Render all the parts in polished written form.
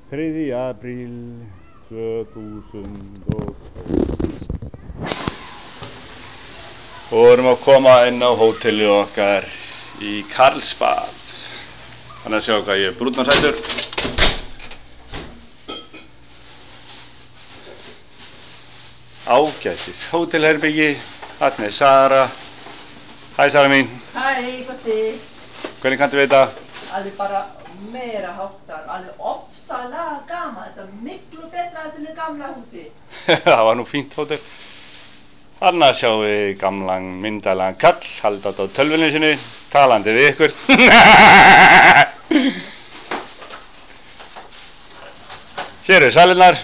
3. apríl 2012. Og erum að koma inn á hótelið okkar í Karlsbad. Þannig að sjá hvað ég er brúnnarsætur. Ágætis hótelherbyggi. Þarna er Sara. Hæ Sara mín. Hæ, hvað sé? Hvernig kanntu við þetta? Alveg bara meira háttar, alveg ofsalega gaman. Þetta er miklu betra en í gamla húsi. Það var nú fínt hótel. Þarna sjáum við gamlan myndarlegan kall, halda á tölvunni sinni, talandi við ykkur. Hér eru salirnar.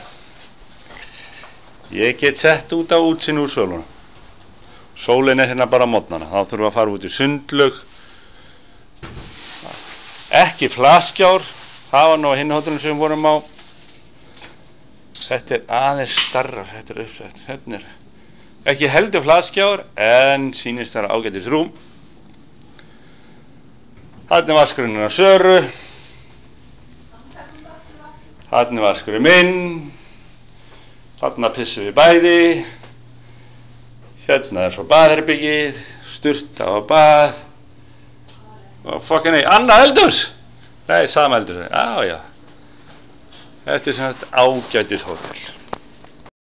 Ég get sett út á útsýn úr sölunum. Sólin er hérna bara á morgnana, þá þurfum við að fara út í sundlaug. Ekki flaskjár, það var nú á hinn hótelinu sem við vorum á. Þetta er aðeins starra, þetta er uppsett, hérna er. Ekki heldur flaskjár, en sýnist það ágætis rúm. Þarna er vaskurinn á Söru. Þarna er vaskurinn minn. Þarna pissum við bæði. Hérna er svo baðherbyggið, sturta á bað. Og fokkin ei, annað eldhús! Nei, sama eldhús, já. Þetta er sem sagt ágætis hótel.